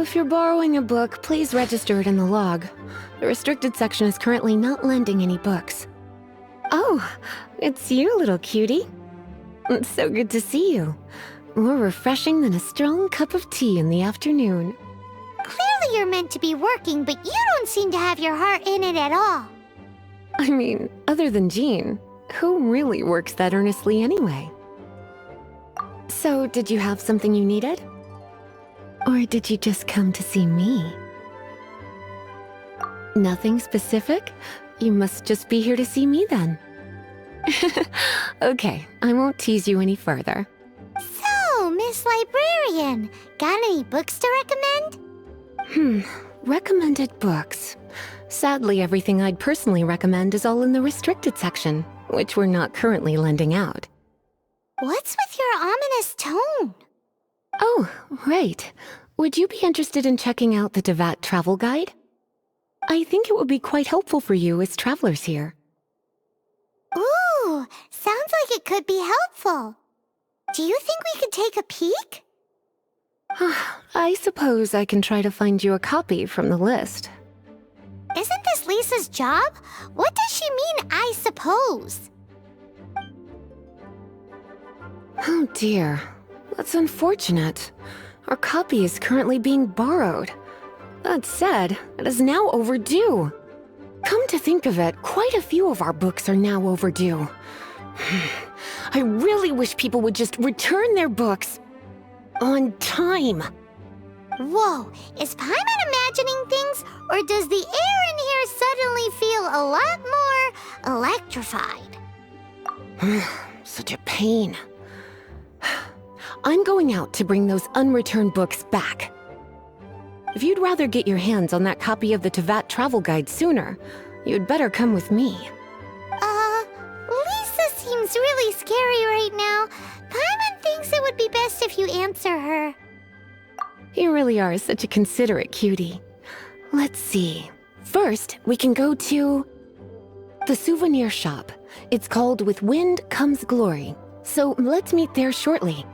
if you're borrowing a book, please register it in the log. The restricted section is currently not lending any books. Oh, it's you, little cutie. It's so good to see you. More refreshing than a strong cup of tea in the afternoon. Clearly you're meant to be working, but you don't seem to have your heart in it at all. I mean, other than Jean, who really works that earnestly anyway? So, did you have something you needed? Or did you just come to see me? Nothing specific? You must just be here to see me then. Okay, I won't tease you any further. So, Miss Librarian, got any books to recommend? Recommended books. Sadly, everything I'd personally recommend is all in the restricted section, which we're not currently lending out. What's with your ominous tone? Oh, right. Would you be interested in checking out the Devat travel guide? I think it would be quite helpful for you as travelers here. Ooh, sounds like it could be helpful. Do you think we could take a peek? I suppose I can try to find you a copy from the list. Isn't this Lisa's job? What does she mean, I suppose? Oh dear, that's unfortunate. Our copy is currently being borrowed. That said, it is now overdue. Come to think of it, quite a few of our books are now overdue. I really wish people would just return their books on time. Whoa, is Paimon imagining things, or does the air in here suddenly feel a lot more electrified? Such a pain. I'm going out to bring those unreturned books back. If you'd rather get your hands on that copy of the Tevat travel guide sooner, you'd better come with me. Lisa seems really scary right now. Paimon thinks it would be best if you answer her. You really are such a considerate cutie. Let's see. First, we can go to the souvenir shop. It's called With Wind Comes Glory. So let's meet there shortly.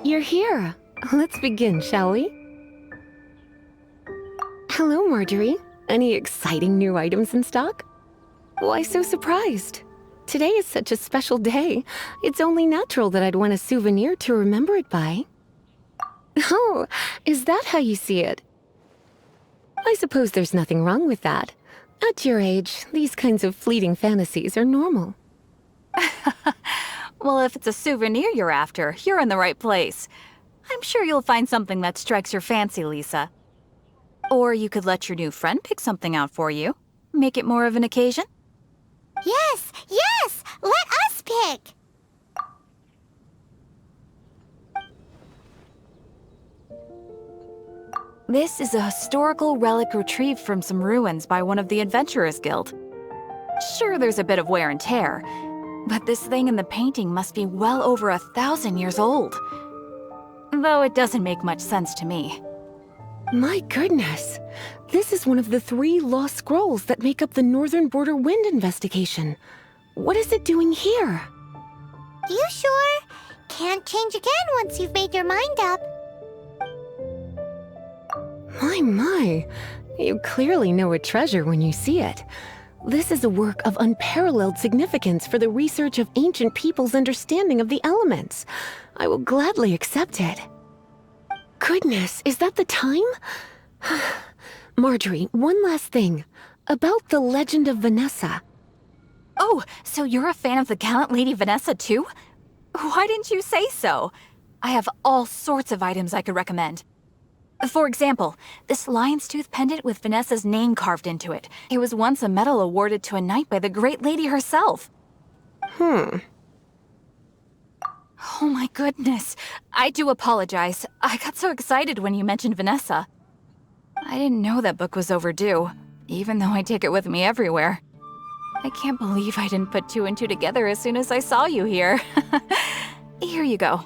you're here. Let's begin, shall we? Hello, Marjorie. Any exciting new items in stock? Why so surprised? Today is such a special day. It's only natural that I'd want a souvenir to remember it by. Oh, is that how you see it? I suppose there's nothing wrong with that. At your age, these kinds of fleeting fantasies are normal. Well, if it's a souvenir you're after, you're in the right place. I'm sure you'll find something that strikes your fancy, Lisa. Or you could let your new friend pick something out for you. Make it more of an occasion. Yes, yes! Let us pick! This is a historical relic retrieved from some ruins by one of the Adventurers Guild. Sure, there's a bit of wear and tear, but this thing in the painting must be well over 1,000 years old. Though it doesn't make much sense to me. My goodness! This is one of the 3 lost scrolls that make up the Northern Border Wind investigation. What is it doing here? You sure? Can't change again once you've made your mind up. My. You clearly know a treasure when you see it. This is a work of unparalleled significance for the research of ancient people's understanding of the elements. I will gladly accept it. Goodness, is that the time? Marjorie, one last thing. About the legend of Vanessa. Oh, so you're a fan of the gallant Lady Vanessa too? Why didn't you say so? I have all sorts of items I could recommend. For example, this lion's tooth pendant with Vanessa's name carved into it. It was once a medal awarded to a knight by the great lady herself. Oh my goodness. I do apologize. I got so excited when you mentioned Vanessa. I didn't know that book was overdue, even though I take it with me everywhere. I can't believe I didn't put 2 and 2 together as soon as I saw you here. Here you go.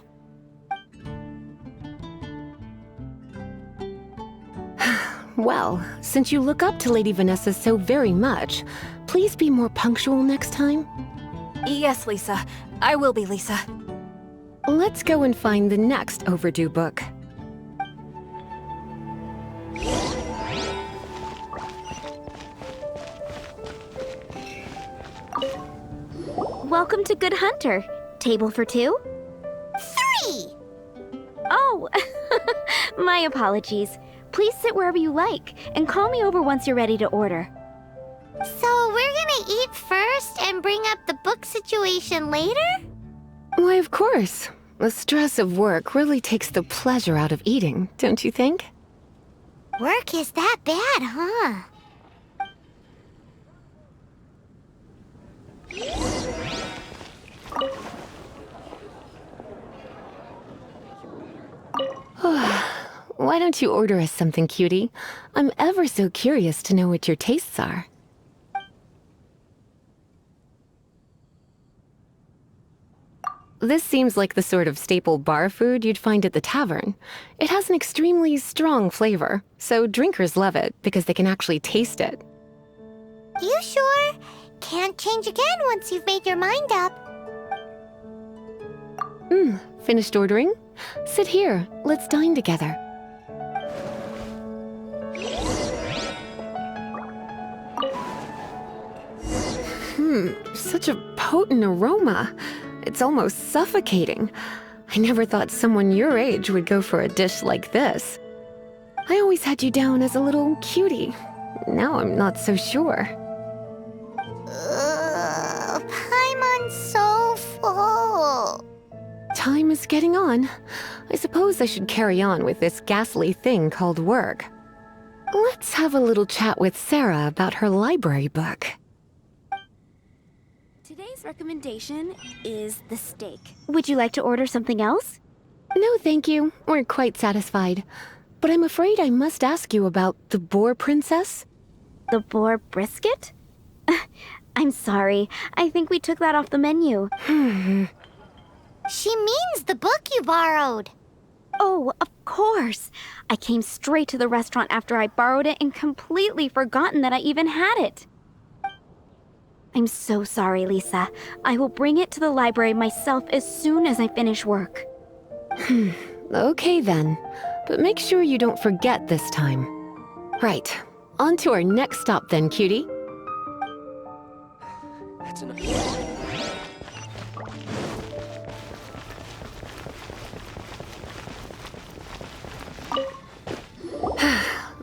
Well, since you look up to Lady Vanessa so very much, please be more punctual next time. Yes, Lisa. I will be, Lisa. Let's go and find the next overdue book. Welcome to Good Hunter. Table for 2? 3! Oh, my apologies. Please sit wherever you like, and call me over once you're ready to order. So we're gonna eat first and bring up the book situation later? Why, of course. The stress of work really takes the pleasure out of eating, don't you think? Work is that bad, huh? Why don't you order us something, cutie? I'm ever so curious to know what your tastes are. This seems like the sort of staple bar food you'd find at the tavern. It has an extremely strong flavor, so drinkers love it because they can actually taste it. You sure? Can't change again once you've made your mind up. Finished ordering? Sit here, let's dine together. Such a potent aroma. It's almost suffocating. I never thought someone your age would go for a dish like this. I always had you down as a little cutie. Now I'm not so sure. Paimon's so full. Time is getting on. I suppose I should carry on with this ghastly thing called work. Let's have a little chat with Sarah about her library book. Today's recommendation is the steak. Would you like to order something else? No, thank you. We're quite satisfied. But I'm afraid I must ask you about the boar princess. The boar brisket? I'm sorry. I think we took that off the menu. She means the book you borrowed. Oh, of course. I came straight to the restaurant after I borrowed it and completely forgotten that I even had it. I'm so sorry, Lisa. I will bring it to the library myself as soon as I finish work. Okay then. But make sure you don't forget this time. Right. On to our next stop then, cutie.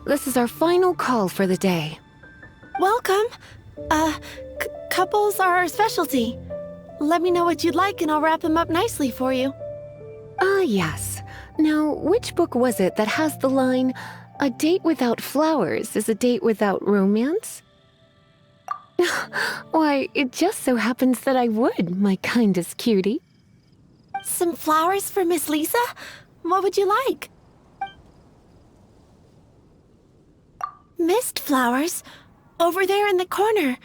This is our final call for the day. Welcome. Couples are our specialty. Let me know what you'd like and I'll wrap them up nicely for you. Ah, yes. Now, which book was it that has the line, "A date without flowers is a date without romance"? Why, it just so happens that I would, my kindest cutie. Some flowers for Miss Lisa? What would you like? Mist flowers? Over there in the corner.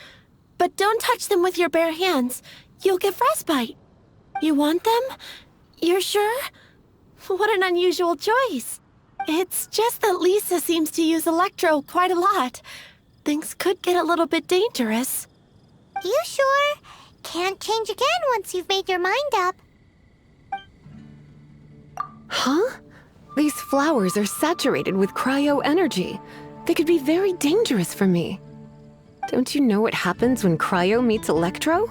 But don't touch them with your bare hands. You'll get frostbite. You want them? You're sure? What an unusual choice. It's just that Lisa seems to use Electro quite a lot. Things could get a little bit dangerous. You sure? Can't change again once you've made your mind up. Huh? These flowers are saturated with cryo energy. They could be very dangerous for me. Don't you know what happens when cryo meets electro?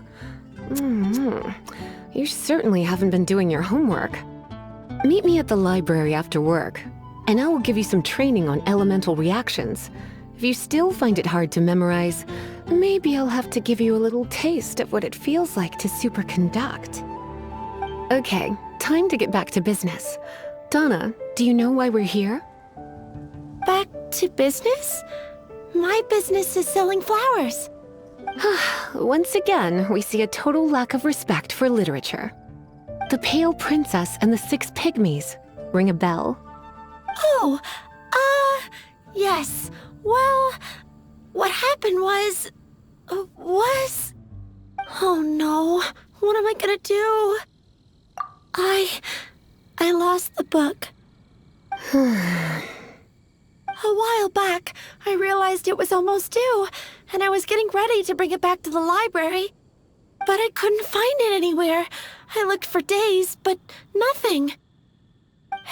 You certainly haven't been doing your homework. Meet me at the library after work, and I will give you some training on elemental reactions. If you still find it hard to memorize, maybe I'll have to give you a little taste of what it feels like to superconduct. Okay, time to get back to business. Donna, do you know why we're here? Back to business? My business is selling flowers. Once again, we see a total lack of respect for literature. The Pale Princess and the Six Pygmies. Ring a bell? Oh, yes. Well, what happened was... Oh no, what am I gonna do? I lost the book. A while back, I realized it was almost due, and I was getting ready to bring it back to the library. But I couldn't find it anywhere. I looked for days, but nothing.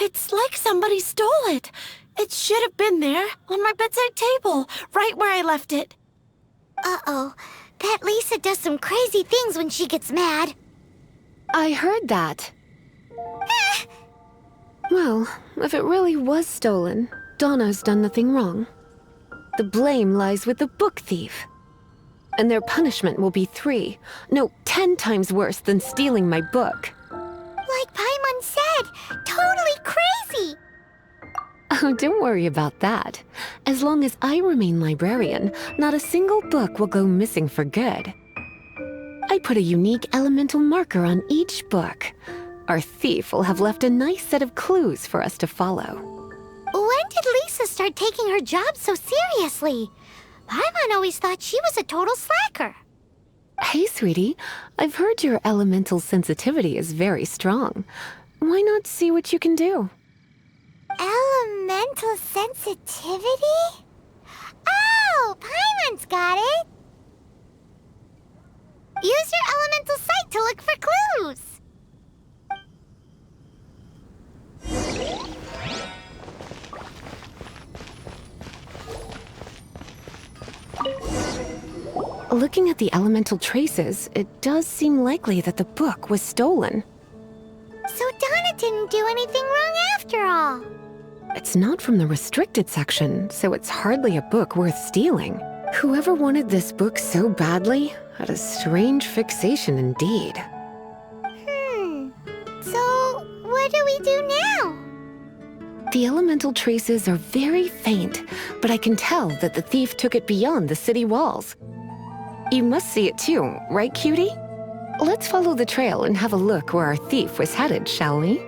It's like somebody stole it. It should have been there, on my bedside table, right where I left it. Uh-oh. That Lisa does some crazy things when she gets mad. I heard that. Well, if it really was stolen, Donna's done nothing wrong. The blame lies with the book thief. And their punishment will be 10 times worse than stealing my book. Like Paimon said, totally crazy. Oh, don't worry about that. As long as I remain librarian, not a single book will go missing for good. I put a unique elemental marker on each book. Our thief will have left a nice set of clues for us to follow. When did Lisa start taking her job so seriously? Paimon always thought she was a total slacker. Hey, sweetie. I've heard your elemental sensitivity is very strong. Why not see what you can do? Elemental sensitivity? Oh, Paimon's got it. Use your elemental sight to look for clues. Looking at the elemental traces, it does seem likely that the book was stolen. So Donna didn't do anything wrong after all. It's not from the restricted section, so it's hardly a book worth stealing. Whoever wanted this book so badly had a strange fixation indeed. So what do we do now? The elemental traces are very faint, but I can tell that the thief took it beyond the city walls. You must see it too, right, cutie? Let's follow the trail and have a look where our thief was headed, shall we?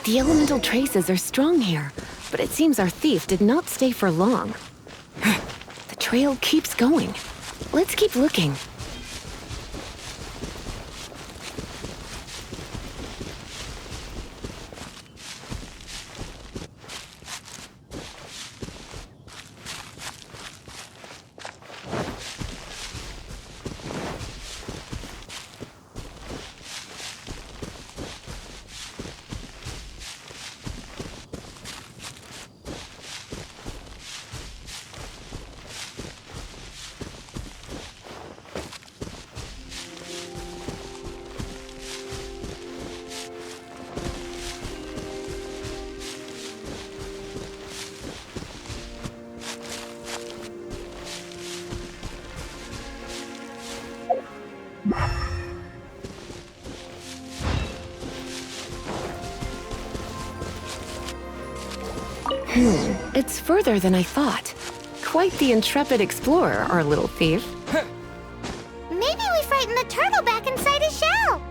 The elemental traces are strong here, but it seems our thief did not stay for long. The trail keeps going. Let's keep looking. It's further than I thought. Quite the intrepid explorer, our little thief. Maybe we frightened the turtle back inside his shell.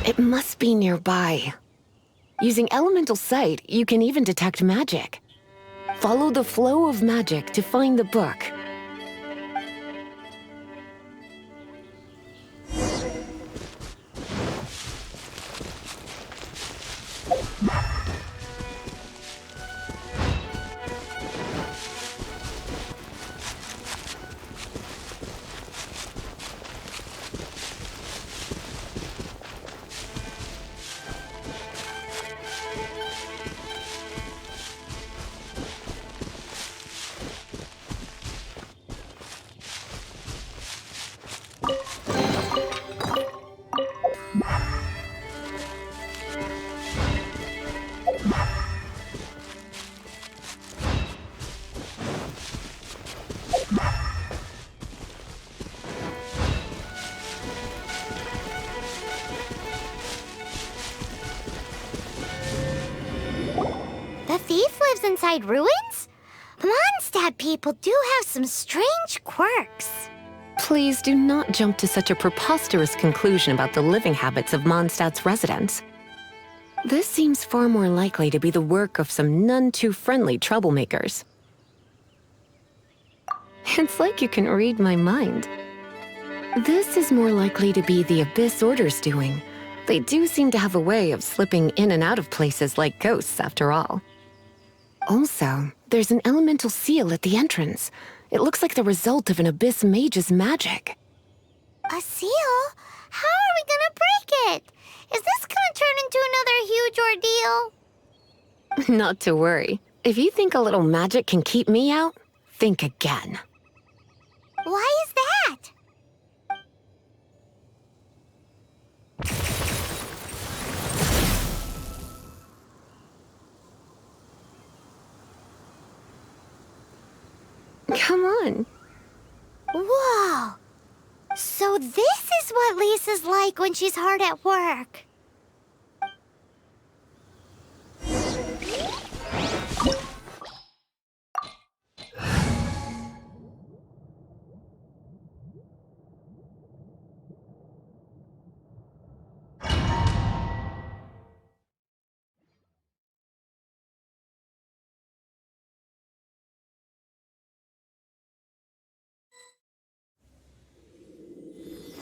It must be nearby. Using elemental sight, you can even detect magic. Follow the flow of magic to find the book. The thief lives inside ruins? Mondstadt people do have some strange quirks. Please do not jump to such a preposterous conclusion about the living habits of Mondstadt's residents. This seems far more likely to be the work of some none-too-friendly troublemakers. It's like you can read my mind. This is more likely to be the Abyss Order's doing. They do seem to have a way of slipping in and out of places like ghosts, after all. Also, there's an elemental seal at the entrance. It looks like the result of an Abyss mage's magic. A seal? How are we gonna break it? Is this gonna turn into another huge ordeal? Not to worry. If you think a little magic can keep me out, think again. Why is that? Come on. Whoa! So this is what Lisa's like when she's hard at work.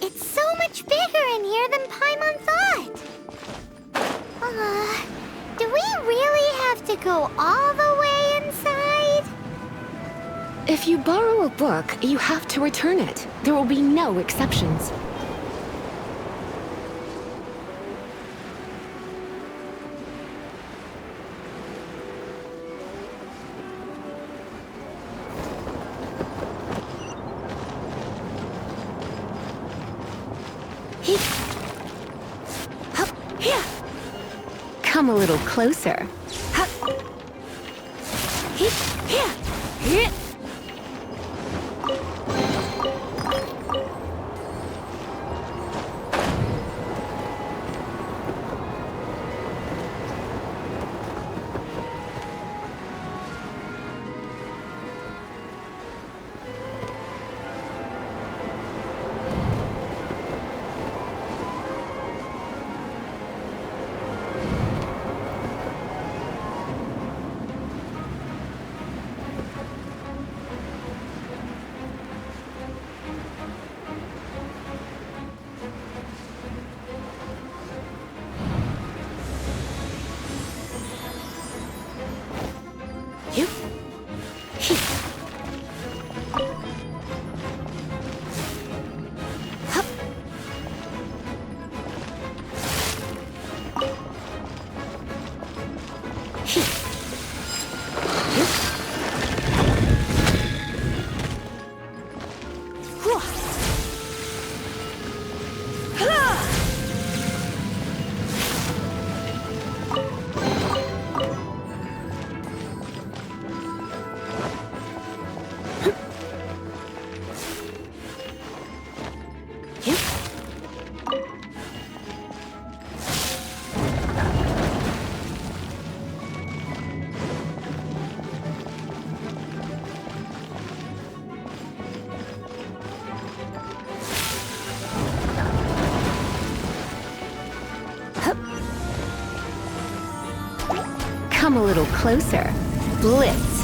It's so much bigger in here than Paimon thought. Do we really have to go all the way inside? If you borrow a book, you have to return it. There will be no exceptions. Come a little closer. Come a little closer. Blitz.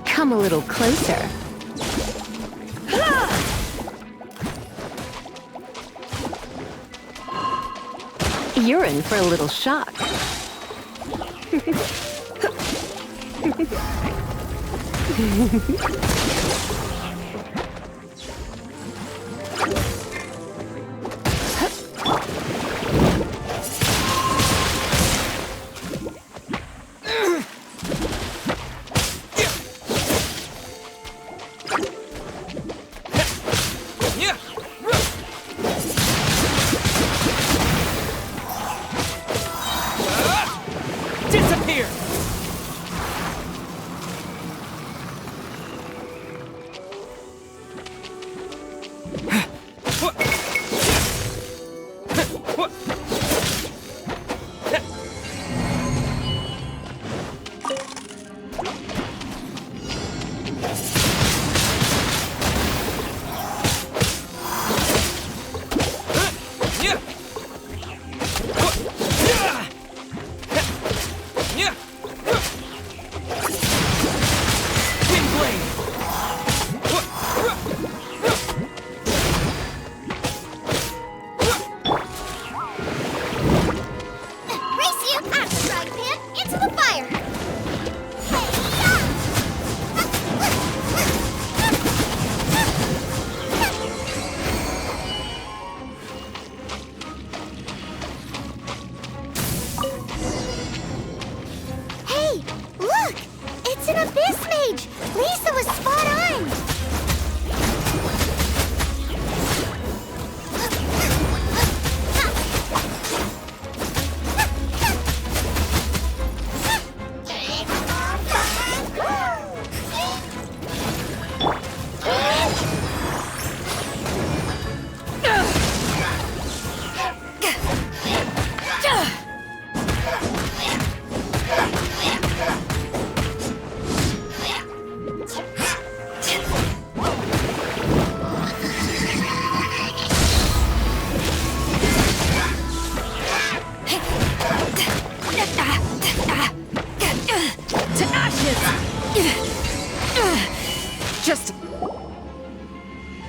Come a little closer. You're in for a little shock. Disappear!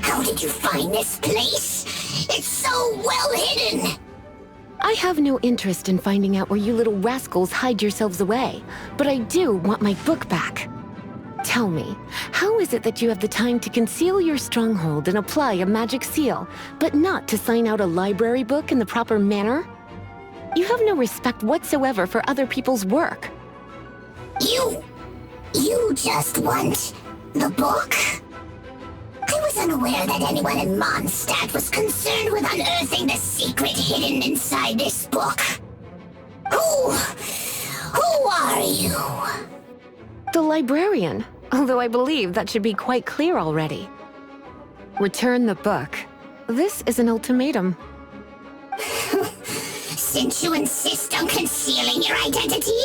How did you find this place? It's so well hidden! I have no interest in finding out where you little rascals hide yourselves away, but I do want my book back. Tell me, how is it that you have the time to conceal your stronghold and apply a magic seal, but not to sign out a library book in the proper manner? You have no respect whatsoever for other people's work. You just want the book? I was unaware that anyone in Mondstadt was concerned with unearthing the secret hidden inside this book. Who are you? The librarian, although I believe that should be quite clear already. Return the book. This is an ultimatum. Since you insist on concealing your identity,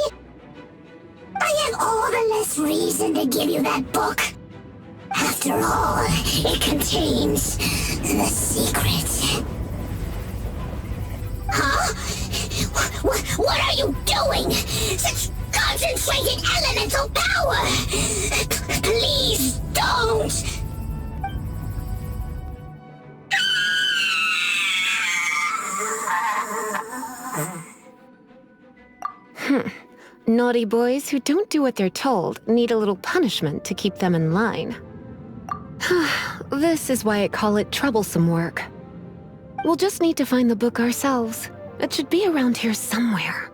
I have all the less reason to give you that book. After all, it contains the secret. Huh? What are you doing? Such concentrated elemental power! Please don't! Naughty boys who don't do what they're told need a little punishment to keep them in line. This is why I call it troublesome work. We'll just need to find the book ourselves. It should be around here somewhere.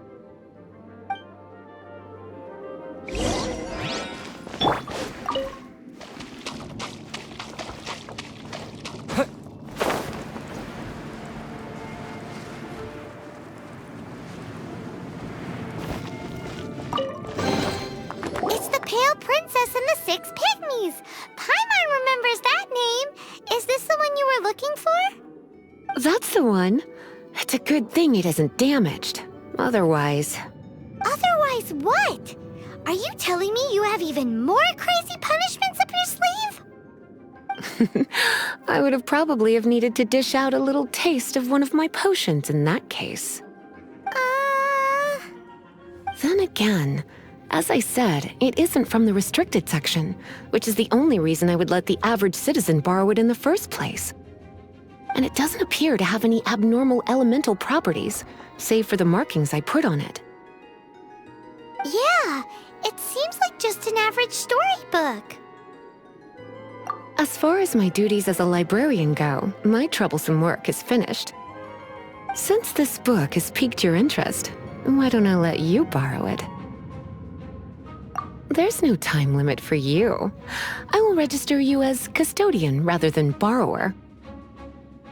It's the Pale Princess and the Six Pygmies. Paimon remembers that name. Is this the one you were looking for? That's the one. It's a good thing it isn't damaged. Otherwise... Otherwise what? Are you telling me you have even more crazy punishments up your sleeve? I would have probably have needed to dish out a little taste of one of my potions in that case. Then again, as I said, it isn't from the restricted section, which is the only reason I would let the average citizen borrow it in the first place. And it doesn't appear to have any abnormal elemental properties, save for the markings I put on it. Yeah, it seems like just an average storybook. As far as my duties as a librarian go, my troublesome work is finished. Since this book has piqued your interest, why don't I let you borrow it? There's no time limit for you. I will register you as custodian rather than borrower.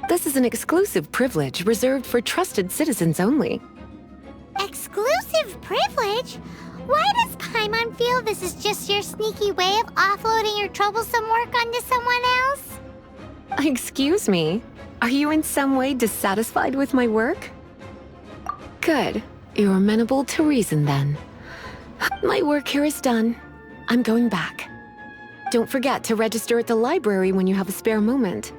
This is an exclusive privilege reserved for trusted citizens only. Exclusive privilege? Why does Paimon feel this is just your sneaky way of offloading your troublesome work onto someone else? Excuse me, are you in some way dissatisfied with my work? Good, you're amenable to reason then. My work here is done. I'm going back. Don't forget to register at the library when you have a spare moment.